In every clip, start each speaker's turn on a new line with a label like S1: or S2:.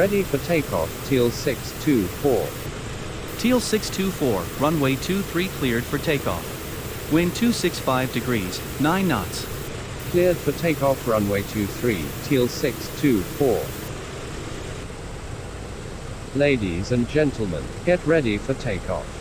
S1: Ready for takeoff, Teal 624.
S2: Teal 624, runway 23 cleared for takeoff. Wind 265 degrees, 9 knots.
S1: Cleared for takeoff, runway 23, Teal 624. Ladies and gentlemen, get ready for takeoff.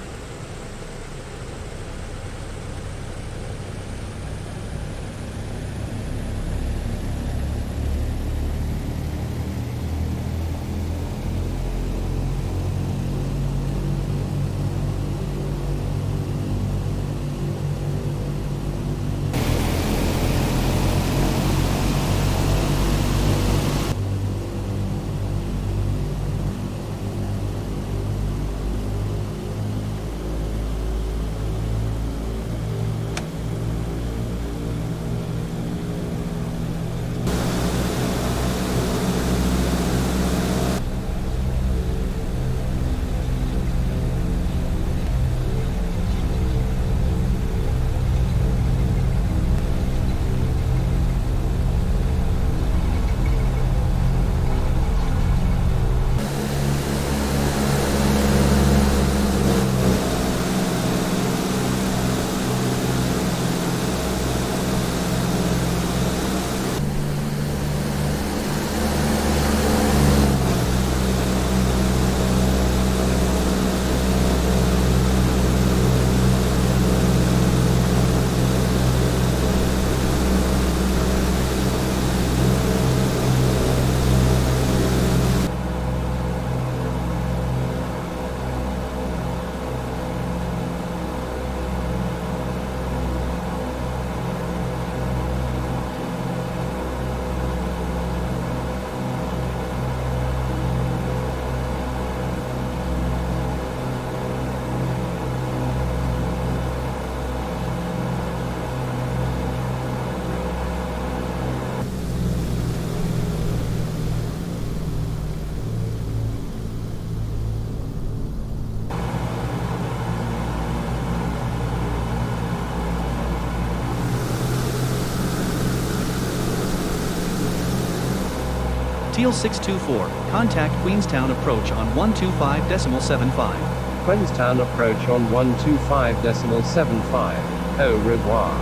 S2: Teal 624, contact Queenstown approach on 125.75.
S1: Queenstown approach on 125.75. Au revoir.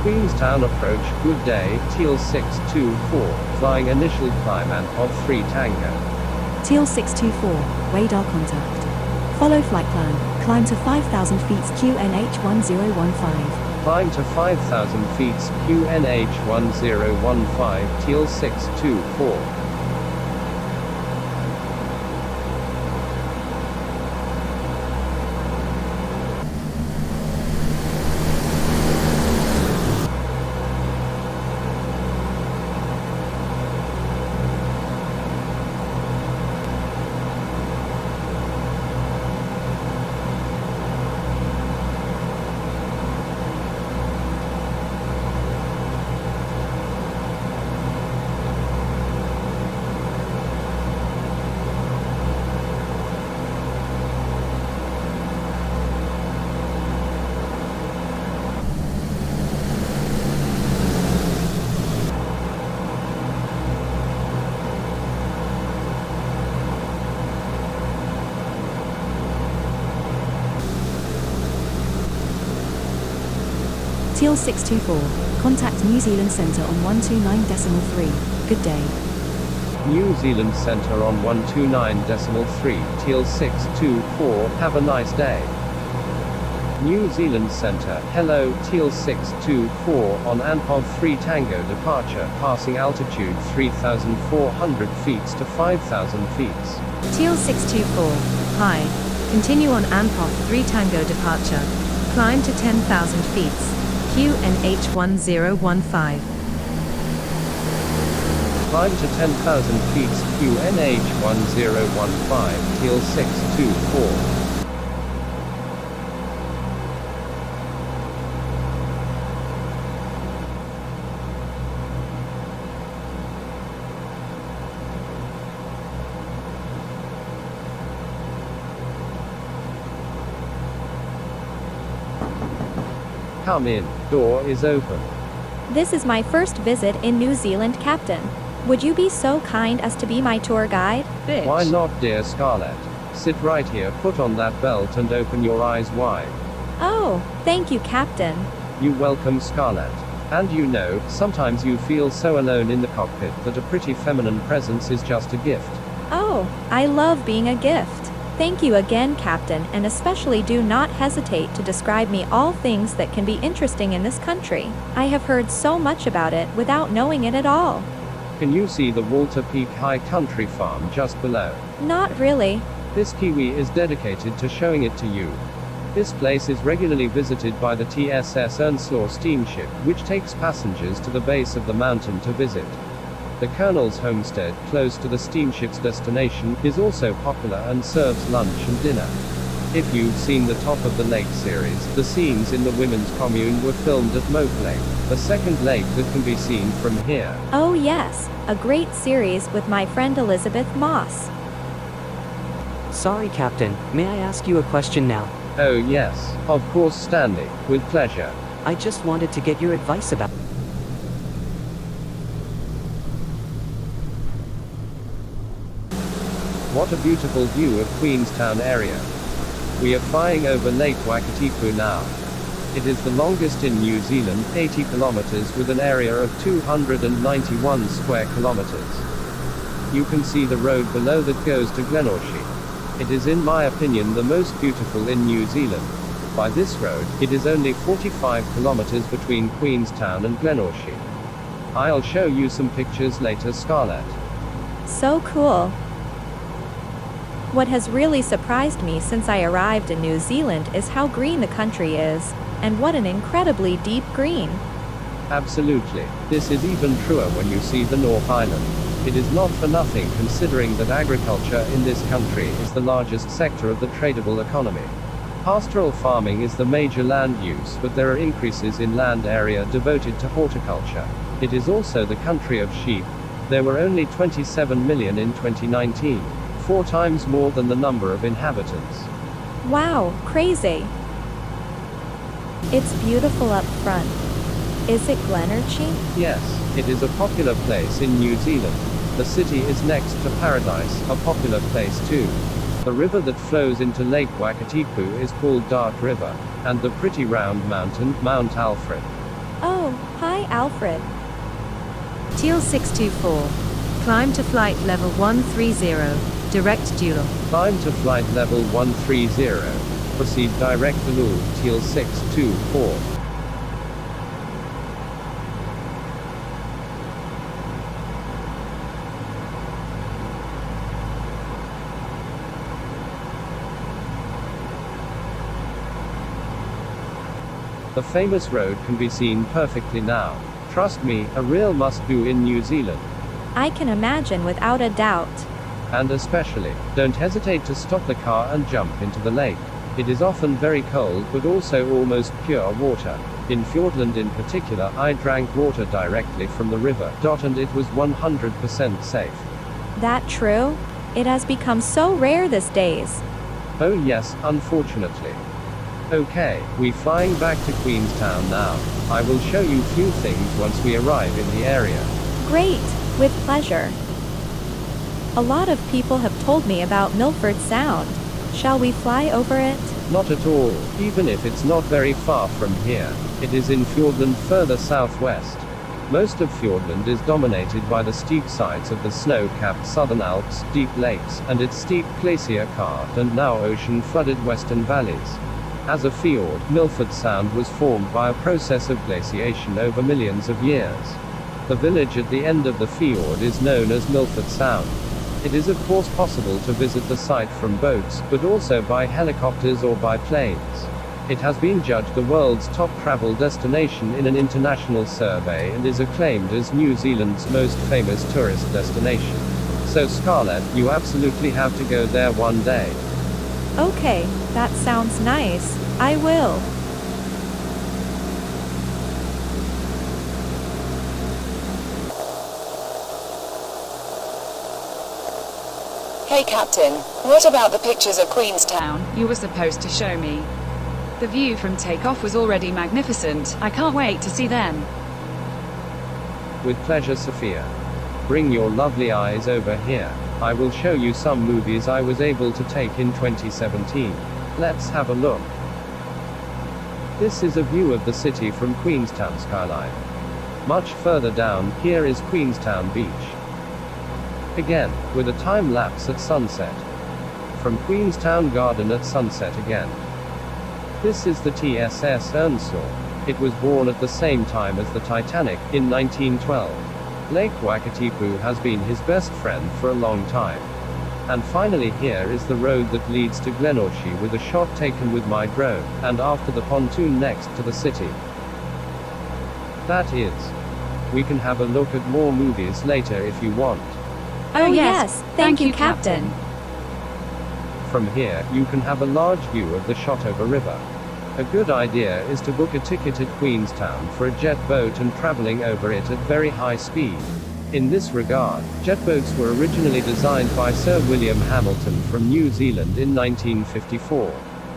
S1: Queenstown approach, good day, Teal 624, flying initial climb and pod 3 Tango.
S3: Teal 624, radar contact. Follow flight plan, climb to 5,000 feet QNH 1015.
S1: Climb to 5,000 feet, QNH 1015, Teal 624.
S3: Teal 624, contact New Zealand Centre on 129.3. Good day.
S1: New Zealand Centre on 129.3, Teal 624, have a nice day. New Zealand Centre, hello, Teal 624, on ANPOD 3 Tango departure, passing altitude 3,400 feet to 5,000 feet.
S4: Teal 624, hi. Continue on ANPOD 3 Tango departure. Climb to 10,000 feet. QNH 1015.
S1: Climb to 10,000 feet, QNH 1015, Teal 624. Come in, door is open.
S5: This is my first visit in New Zealand, Captain. Would you be so kind as to be my tour guide?
S2: Bitch.
S1: Why not, dear Scarlett? Sit right here, put on that belt and open your eyes wide.
S5: Oh, thank you, Captain.
S1: You welcome, Scarlett. And you know, sometimes you feel so alone in the cockpit that a pretty feminine presence is just a gift.
S5: Oh, I love being a gift. Thank you again, Captain, and especially do not hesitate to describe me all things that can be interesting in this country. I have heard so much about it without knowing it at all.
S1: Can you see the Walter Peak High Country Farm just below?
S5: Not really.
S1: This Kiwi is dedicated to showing it to you. This place is regularly visited by the TSS Earnslaw steamship, which takes passengers to the base of the mountain to visit. The Colonel's homestead, close to the steamship's destination, is also popular and serves lunch and dinner. If you've seen the Top of the Lake series, the scenes in the women's commune were filmed at Moke Lake, the second lake that can be seen from here.
S5: Oh yes, a great series with my friend Elizabeth Moss.
S6: Sorry, Captain, may I ask you a question now?
S1: Oh yes, of course, Stanley, with pleasure.
S6: I just wanted to get your advice about...
S1: What a beautiful view of Queenstown area. We are flying over Lake Wakatipu now. It is the longest in New Zealand, 80 kilometers with an area of 291 square kilometers. You can see the road below that goes to Glenorchy. It is in my opinion the most beautiful in New Zealand. By this road, it is only 45 kilometers between Queenstown and Glenorchy. I'll show you some pictures later, Scarlett.
S5: So cool. What has really surprised me since I arrived in New Zealand is how green the country is, and what an incredibly deep green.
S1: Absolutely. This is even truer when you see the North Island. It is not for nothing considering that agriculture in this country is the largest sector of the tradable economy. Pastoral farming is the major land use, but there are increases in land area devoted to horticulture. It is also the country of sheep. There were only 27 million in 2019, 4 times more than the number of inhabitants.
S5: Wow, crazy. It's beautiful up front. Is it Glenorchy?
S1: Yes, it is a popular place in New Zealand. The city is next to Paradise, a popular place too. The river that flows into Lake Wakatipu is called Dark River, and the pretty round mountain, Mount Alfred.
S5: Oh, hi Alfred.
S4: Teal 624. Climb to flight level 130. Direct dual.
S1: Climb to flight level 130. Proceed direct dual, Teal 624. The famous road can be seen perfectly now. Trust me, a real must-do in New Zealand.
S5: I can imagine without a doubt.
S1: And especially, don't hesitate to stop the car and jump into the lake. It is often very cold but also almost pure water. In Fiordland in particular, I drank water directly from the river, and it was 100% safe.
S5: That true? It has become so rare these days.
S1: Oh yes, unfortunately. Okay, we're flying back to Queenstown now. I will show you few things once we arrive in the area.
S5: Great, with pleasure. A lot of people have told me about Milford Sound. Shall we fly over it?
S1: Not at all, even if it's not very far from here. It is in Fiordland further southwest. Most of Fiordland is dominated by the steep sides of the snow-capped Southern Alps, deep lakes, and its steep glacier-carved and now ocean-flooded western valleys. As a fjord, Milford Sound was formed by a process of glaciation over millions of years. The village at the end of the fjord is known as Milford Sound. It is of course possible to visit the site from boats, but also by helicopters or by planes. It has been judged the world's top travel destination in an international survey and is acclaimed as New Zealand's most famous tourist destination. So Scarlett, you absolutely have to go there one day.
S5: Okay, that sounds nice. I will.
S7: Hey Captain, what about the pictures of Queenstown you were supposed to show me? The view from takeoff was already magnificent. I can't wait to see them.
S1: With pleasure, Sophia. Bring your lovely eyes over here. I will show you some movies I was able to take in 2017. Let's have a look. This is a view of the city from Queenstown skyline. Much further down, here is Queenstown Beach. Again, with a time lapse at sunset. From Queenstown Garden at sunset again. This is the TSS Earnshaw. It was born at the same time as the Titanic, in 1912. Lake Wakatipu has been his best friend for a long time. And finally here is the road that leads to Glenorchy with a shot taken with my drone, and after the pontoon next to the city. That is. We can have a look at more movies later if you want.
S5: Oh yes, thank you, Captain.
S1: From here, you can have a large view of the Shotover River. A good idea is to book a ticket at Queenstown for a jet boat and traveling over it at very high speed. In this regard, jet boats were originally designed by Sir William Hamilton from New Zealand in 1954.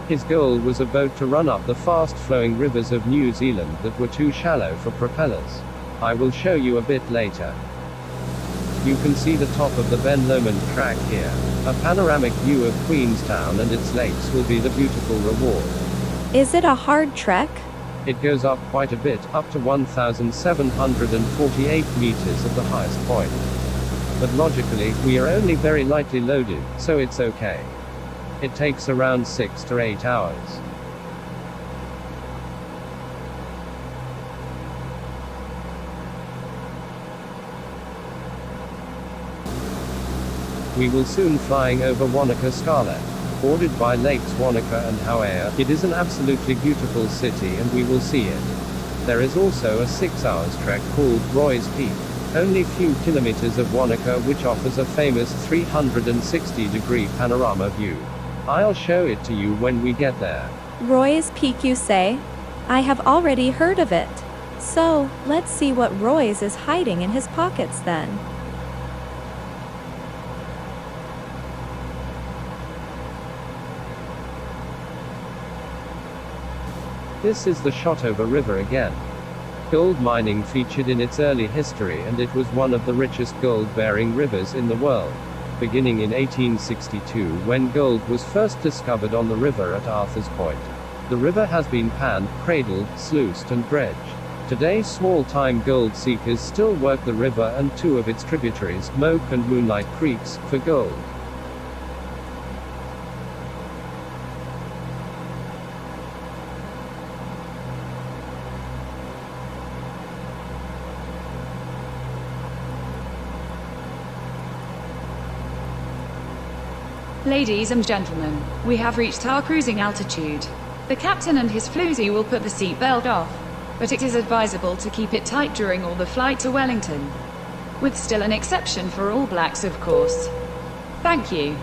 S1: His goal was a boat to run up the fast-flowing rivers of New Zealand that were too shallow for propellers. I will show you a bit later. You can see the top of the Ben Lomond track here. A panoramic view of Queenstown and its lakes will be the beautiful reward.
S5: Is it a hard trek?
S1: It goes up quite a bit, up to 1,748 meters at the highest point. But logically, we are only very lightly loaded, so it's okay. It takes around 6 to 8 hours. We will soon flying over Wanaka Scarlet. Bordered by Lakes Wanaka and Hauea, it is an absolutely beautiful city and we will see it. There is also a 6 hours trek called Roy's Peak. Only few kilometers of Wanaka which offers a famous 360-degree panorama view. I'll show it to you when we get there.
S5: Roy's Peak, you say? I have already heard of it. So, let's see what Roy's is hiding in his pockets then.
S1: This is the Shotover River again. Gold mining featured in its early history and it was one of the richest gold-bearing rivers in the world, beginning in 1862 when gold was first discovered on the river at Arthur's Point. The river has been panned, cradled, sluiced and dredged. Today small-time gold seekers still work the river and two of its tributaries, Moke and Moonlight Creeks, for gold.
S7: Ladies and gentlemen, we have reached our cruising altitude. The captain and his floozy will put the seatbelt off, but it is advisable to keep it tight during all the flight to Wellington. With still an exception for all blacks, of course. Thank you.